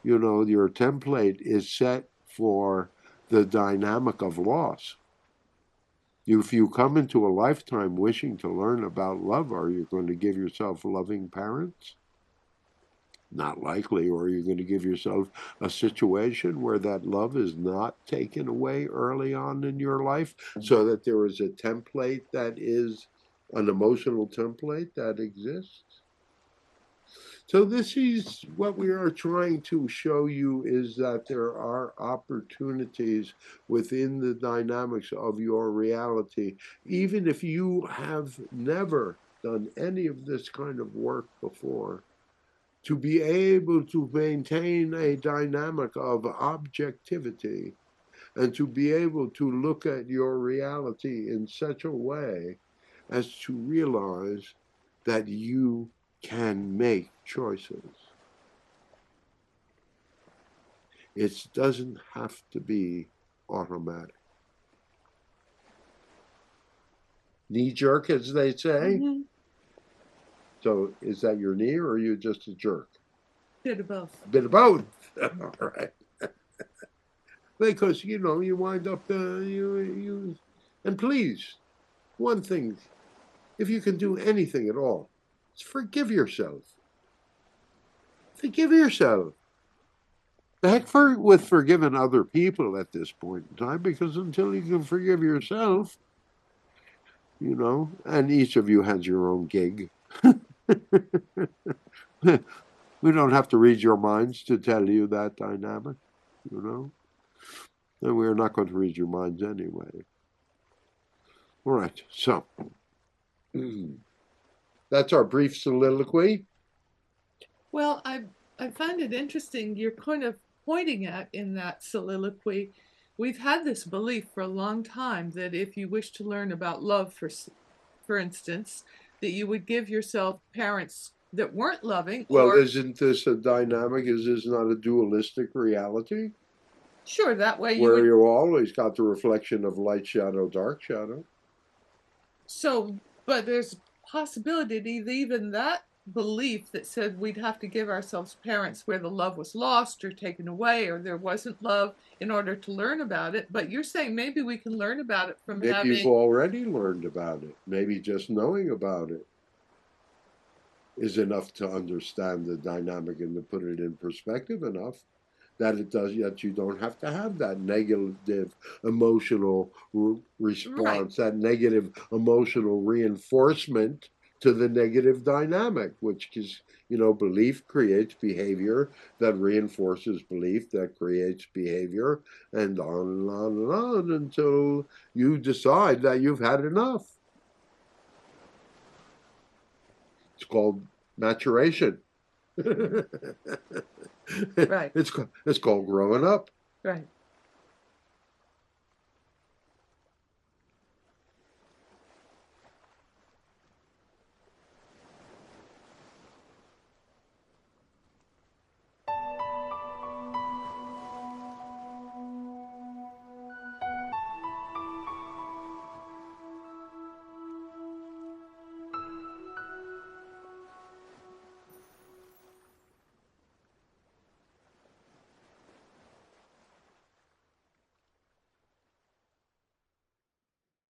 you know, your template is set for the dynamic of loss. If you come into a lifetime wishing to learn about love, are you going to give yourself loving parents? Not likely. Or are you going to give yourself a situation where that love is not taken away early on in your life so that there is a template that is an emotional template that exists? So this is what we are trying to show you, is that there are opportunities within the dynamics of your reality, even if you have never done any of this kind of work before, to be able to maintain a dynamic of objectivity and to be able to look at your reality in such a way as to realize that you can make choices. It doesn't have to be automatic. Knee jerk, as they say. Mm-hmm. So is that your knee, or are you just a jerk? Bit of both. Bit of both. All right. Because, you know, you wind up, and please, one thing, if you can do anything at all, is forgive yourself. Forgive yourself. The heck with forgiving other people at this point in time, because until you can forgive yourself, you know, and each of you has your own gig. We don't have to read your minds to tell you that dynamic, you know, and we're not going to read your minds anyway. All right, so that's our brief soliloquy. Well, I find it interesting. You're kind of pointing at in that soliloquy. We've had this belief for a long time that if you wish to learn about love, for instance, that you would give yourself parents that weren't loving, Well, or isn't this a dynamic? Is this not a dualistic reality sure, that way you where would. you always got the reflection of light shadow, dark shadow? So, but there's possibility that even that belief that said we'd have to give ourselves parents where the love was lost or taken away or there wasn't love in order to learn about it. But you're saying maybe we can learn about it from Maybe you've having. already learned about it. Maybe just knowing about it is enough to understand the dynamic and to put it in perspective enough that it does, yet you don't have to have that negative emotional Right. response, that negative emotional reinforcement to the negative dynamic, which is, you know, belief creates behavior that reinforces belief that creates behavior, and on until you decide that you've had enough. It's called maturation. Right. It's called growing up. Right.